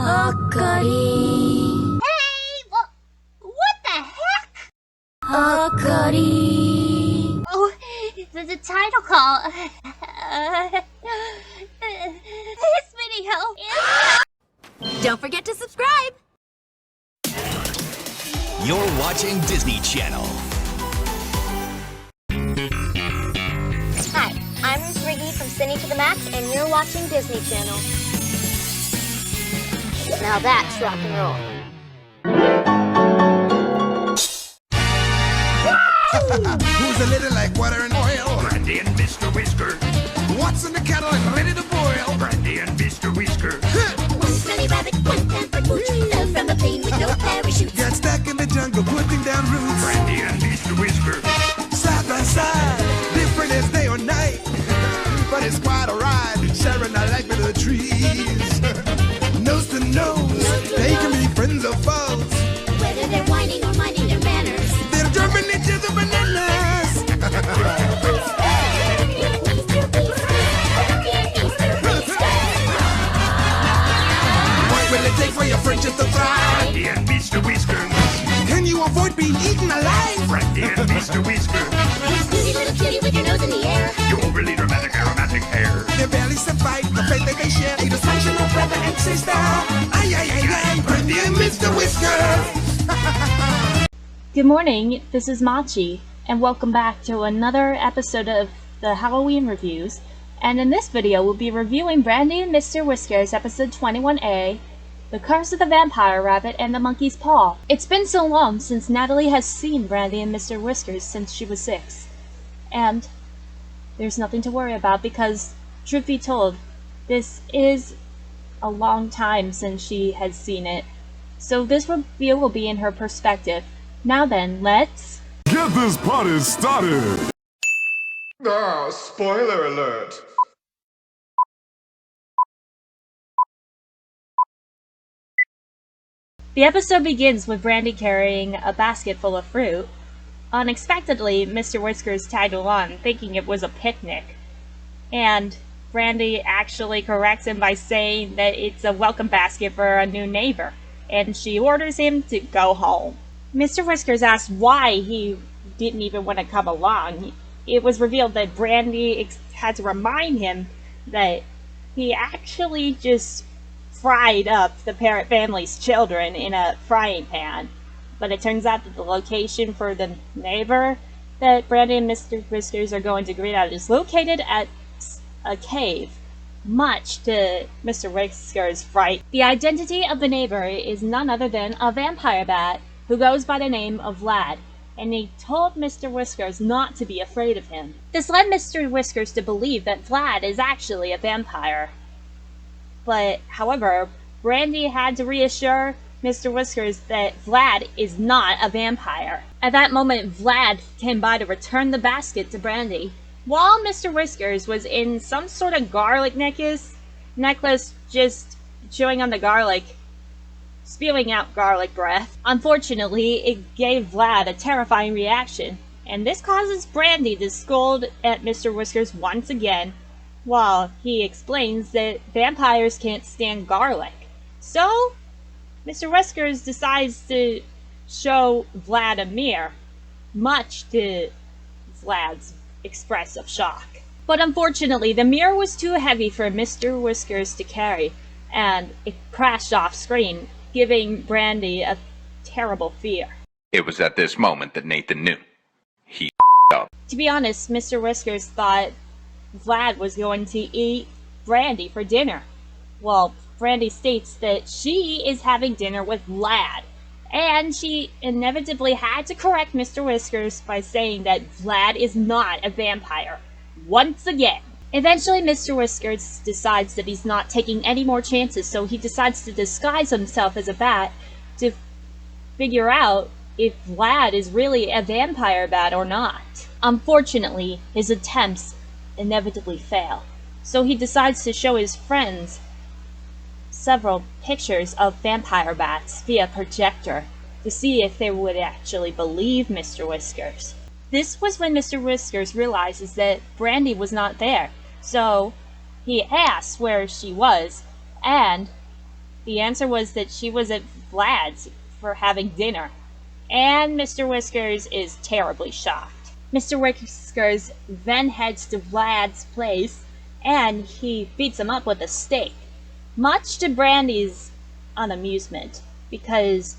Akari. Hey! What the heck? Akari. Oh, the title call. This video is... Don't forget to subscribe. You're watching Disney Channel. Hi, I'm Ruth Riggy from Cine to the Max, and you're watching Disney Channel. Now that's rock and roll. Who's a little like water and oil? Brandy and Mr. Whiskers. What's in the kettle and ready to boil? Brandy and Mr. Whiskers. One smelly rabbit, one pampered pooch, fell from a plane with no parachute. Got stuck in the jungle, putting down roots. Brandy and Mr. Whiskers. Side by side, different as day or night. But it's quite a ride, sharing a life with the trees. Nose to nose, they can be friends or foes. Whether they're whining or minding their manners, They're driving each other bananas. What will it take for your friendship to thrive? Brandy and Mr. Whiskers. Can you avoid being eaten alive? Brandy and Mr. Whiskers. snooty little cutie with your nose in the air. Your overly dramatic aromatic hair. Their bellies survive the fate that they share. A dysfunctional brother and sister. Ay, ay, ay, ay, Brandy and Mr. Whiskers. Good morning, this is Machi, and welcome back to another episode of the Halloween Reviews. And in this video, we'll be reviewing Brandy and Mr. Whiskers, episode 21A, The Curse of the Vampire Rabbit and the Monkey's Paw. It's been so long since Natalie has seen Brandy and Mr. Whiskers since she was 6. And there's nothing to worry about because, truth be told, this is a long time since she has seen it. So this review will be in her perspective. Now then, let's get this party started! Ah, spoiler alert! The episode begins with Brandy carrying a basket full of fruit. Unexpectedly, Mr. Whiskers tagged along, thinking it was a picnic. And Brandy actually corrects him by saying that it's a welcome basket for a new neighbor, and she orders him to go home. Mr. Whiskers asks why he didn't even want to come along. It was revealed that Brandy had to remind him that he actually just fried up the parent family's children in a frying pan. But it turns out that the location for the neighbor that Brandy and Mr. Whiskers are going to greet at is located at a cave, much to Mr. Whiskers' fright. The identity of the neighbor is none other than a vampire bat who goes by the name of Vlad, and he told Mr. Whiskers not to be afraid of him. This led Mr. Whiskers to believe that Vlad is actually a vampire. But, however, Brandy had to reassure Mr. Whiskers that Vlad is not a vampire. At that moment, Vlad came by to return the basket to Brandy, while Mr. Whiskers was in some sort of garlic necklace just chewing on the garlic, spewing out garlic breath. Unfortunately, it gave Vlad a terrifying reaction, and this causes Brandy to scold at Mr. Whiskers once again, while he explains that vampires can't stand garlic. So, Mr. Whiskers decides to show Vlad a mirror, much to Vlad's expressive shock. But unfortunately, the mirror was too heavy for Mr. Whiskers to carry, and it crashed off screen, giving Brandy a terrible fear. It was at this moment that Nathan knew. He up. To be honest, Mr. Whiskers thought Vlad was going to eat Brandy for dinner. Well, Brandy states that she is having dinner with Vlad, and she inevitably had to correct Mr. Whiskers by saying that Vlad is not a vampire, once again. Eventually, Mr. Whiskers decides that he's not taking any more chances, so he decides to disguise himself as a bat to figure out if Vlad is really a vampire bat or not. Unfortunately, his attempts inevitably fail, so he decides to show his friends several pictures of vampire bats via projector to see if they would actually believe Mr. Whiskers. This was when Mr. Whiskers realizes that Brandy was not there, so he asks where she was, and The answer was that she was at Vlad's for having dinner, and Mr. Whiskers is terribly shocked. Mr. Whiskers then heads to Vlad's place, and he beats him up with a steak, much to Brandy's unamusement, because,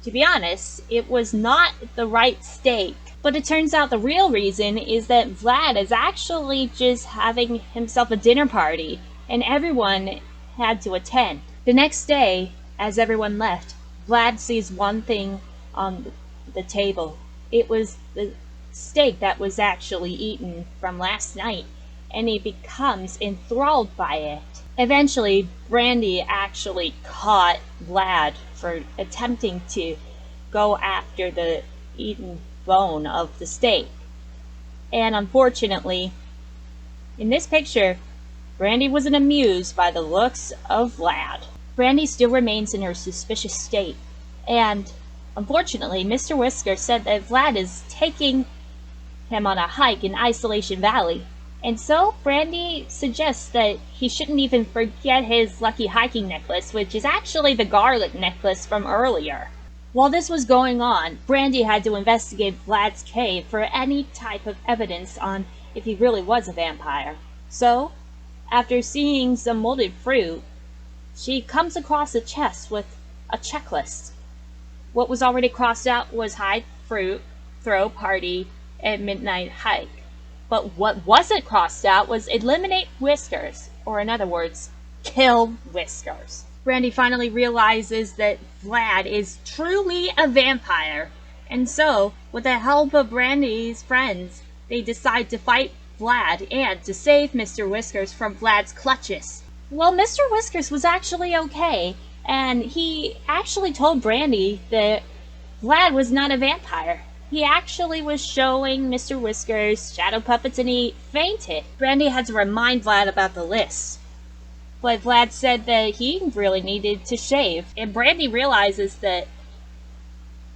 to be honest, it was not the right steak. But it turns out the real reason is that Vlad is actually just having himself a dinner party, and everyone had to attend. The next day, as everyone left, Vlad sees one thing on the table. It was the steak that was actually eaten from last night, and he becomes enthralled by it. Eventually, Brandy actually caught Vlad for attempting to go after the eaten bone of the steak. And unfortunately, in this picture, Brandy wasn't amused by the looks of Vlad. Brandy still remains in her suspicious state, and unfortunately, Mr. Whisker said that Vlad is taking him on a hike in Isolation Valley, and so Brandy suggests that he shouldn't even forget his lucky hiking necklace, which is actually the garlic necklace from earlier. While this was going on, Brandy had to investigate Vlad's cave for any type of evidence on if he really was a vampire. So, after seeing some molded fruit, she comes across a chest with a checklist. What was already crossed out was hide fruit, throw party, and midnight hike. But what wasn't crossed out was eliminate Whiskers, or in other words, kill Whiskers. Brandy finally realizes that Vlad is truly a vampire, and so, with the help of Brandy's friends, they decide to fight Vlad and to save Mr. Whiskers from Vlad's clutches. Well, Mr. Whiskers was actually okay, and he actually told Brandy that Vlad was not a vampire. He actually was showing Mr. Whiskers shadow puppets and he fainted. Brandy had to remind Vlad about the list. But Vlad said that he really needed to shave, and Brandy realizes that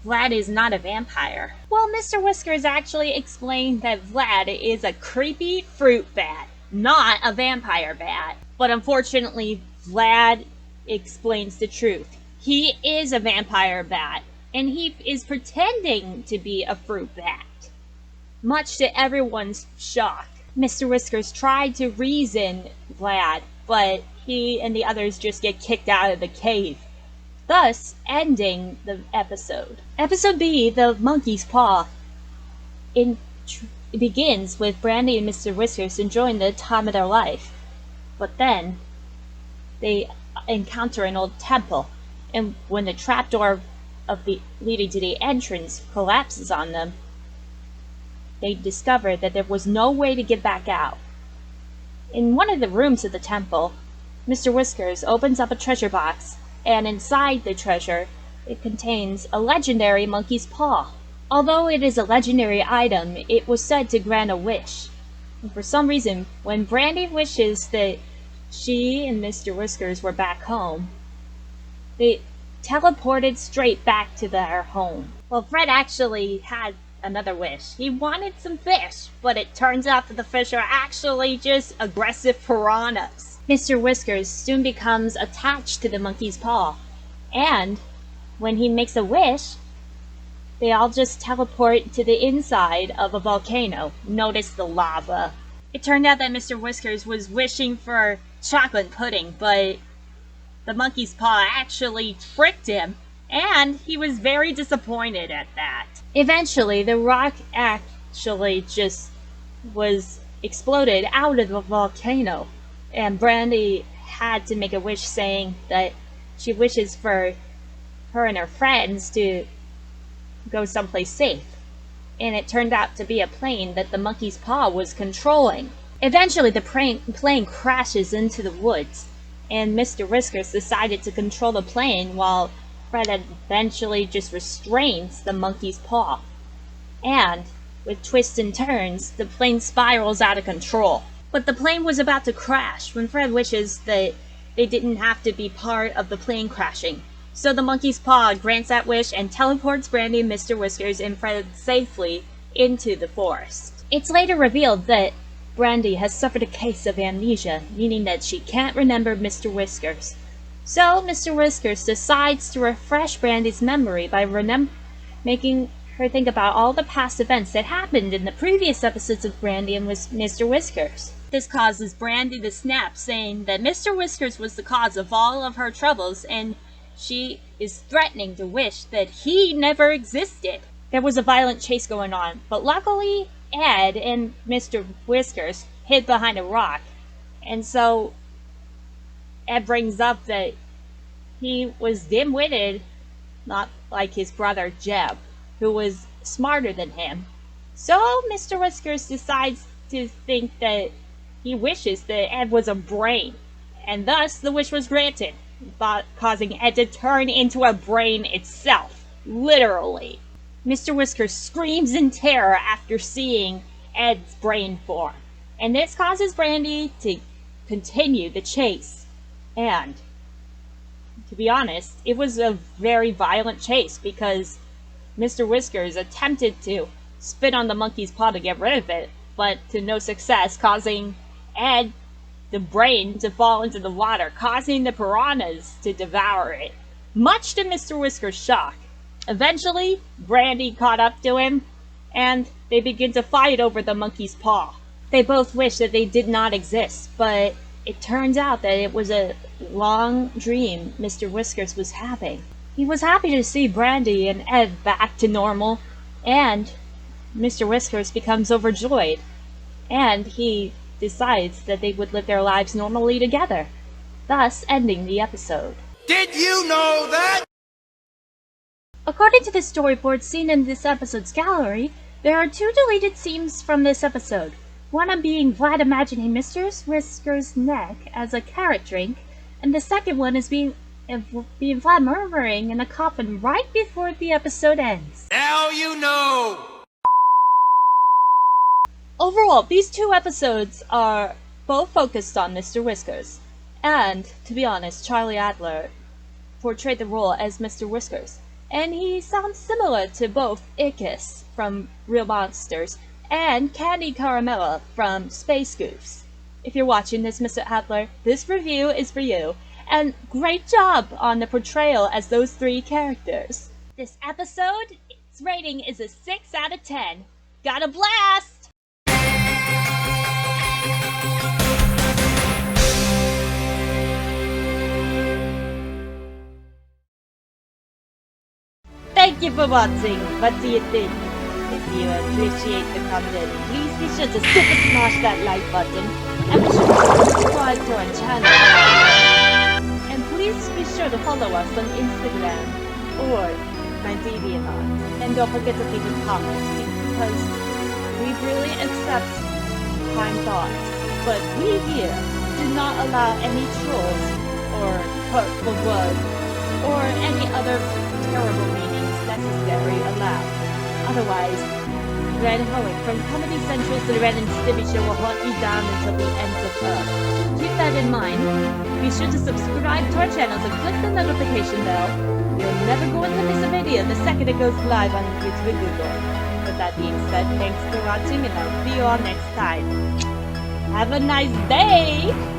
Vlad is not a vampire. Well, Mr. Whiskers actually explained that Vlad is a creepy fruit bat, not a vampire bat. But unfortunately, Vlad explains the truth. He is a vampire bat, and he is pretending to be a fruit bat, much to everyone's shock. Mr. Whiskers tried to reason Vlad, but he and the others just get kicked out of the cave, thus ending the episode. Episode B, The Monkey's Paw, it begins with Brandy and Mr. Whiskers enjoying the time of their life, but then they encounter an old temple, and when the trapdoor leading to the entrance collapses on them, they discover that there was no way to get back out. In one of the rooms of the temple, Mr. Whiskers opens up a treasure box, and inside the treasure, it contains a legendary monkey's paw. Although it is a legendary item, it was said to grant a wish. And for some reason, when Brandy wishes that she and Mr. Whiskers were back home, they teleported straight back to their home. Well, Fred actually had another wish. He wanted some fish, but it turns out that the fish are actually just aggressive piranhas. Mr. Whiskers soon becomes attached to the monkey's paw, and when he makes a wish, they all just teleport to the inside of a volcano. Notice the lava. It turned out that Mr. Whiskers was wishing for chocolate pudding, but the monkey's paw actually tricked him, and he was very disappointed at that. Eventually, the rock actually just was exploded out of the volcano, and Brandy had to make a wish saying that she wishes for her and her friends to go someplace safe. And it turned out to be a plane that the monkey's paw was controlling. Eventually, the plane crashes into the woods, and Mr. Whiskers decided to control the plane while Fred eventually just restrains the monkey's paw. And, with twists and turns, the plane spirals out of control. But the plane was about to crash when Fred wishes that they didn't have to be part of the plane crashing. So the monkey's paw grants that wish and teleports Brandy and Mr. Whiskers and Fred safely into the forest. It's later revealed that Brandy has suffered a case of amnesia, meaning that she can't remember Mr. Whiskers. So Mr. Whiskers decides to refresh Brandy's memory by making her think about all the past events that happened in the previous episodes of Brandy and Mr. Whiskers. This causes Brandy to snap, saying that Mr. Whiskers was the cause of all of her troubles, and she is threatening to wish that he never existed. There was a violent chase going on, but luckily Ed and Mr. Whiskers hid behind a rock, and so Ed brings up that he was dim-witted, not like his brother Jeb, who was smarter than him. So Mr. Whiskers decides to think that he wishes that Ed was a brain, and thus the wish was granted, causing Ed to turn into a brain itself, literally. Mr. Whiskers screams in terror after seeing Ed's brain form, and this causes Brandy to continue the chase. And to be honest, it was a very violent chase because Mr. Whiskers attempted to spit on the monkey's paw to get rid of it, but to no success, causing Ed, the brain, to fall into the water, causing the piranhas to devour it, much to Mr. Whiskers' shock. Eventually, Brandy caught up to him, and they begin to fight over the monkey's paw. They both wish that they did not exist, but it turns out that it was a long dream Mr. Whiskers was having. He was happy to see Brandy and Ed back to normal, and Mr. Whiskers becomes overjoyed, and he decides that they would live their lives normally together, thus ending the episode. Did you know that? According to the storyboard seen in this episode's gallery, there are 2 deleted scenes from this episode. One being Vlad imagining Mr. Whiskers' neck as a carrot drink, and the second one is being Vlad murmuring in a coffin right before the episode ends. Now you know! Overall, these 2 episodes are both focused on Mr. Whiskers, and, to be honest, Charlie Adler portrayed the role as Mr. Whiskers, and he sounds similar to both Ickis from Real Monsters and Candy Caramella from Space Goofs. If you're watching this, Mr. Adler, this review is for you, and great job on the portrayal as those 3 characters. This episode, its rating is a 6 out of 10. Got a blast! Thank you for watching. What do you think? If you appreciate the content, please be sure to super smash that like button, and be sure to subscribe to our channel. And please be sure to follow us on Instagram or my DeviantArt. And don't forget to leave a comment, because we really accept kind thoughts. But we here do not allow any trolls or hurtful words or any other terrible meanings necessary allowed. Otherwise, Red Hoeing from Comedy Central's The Ren and Stimpy Show will hunt you down until the ends of Earth. Keep that in mind. Be sure to subscribe to our channels and click the notification bell. You'll never go to miss a video the second it goes live on YouTube and Google. With that being said, thanks for watching, and I'll see you all next time. Have a nice day!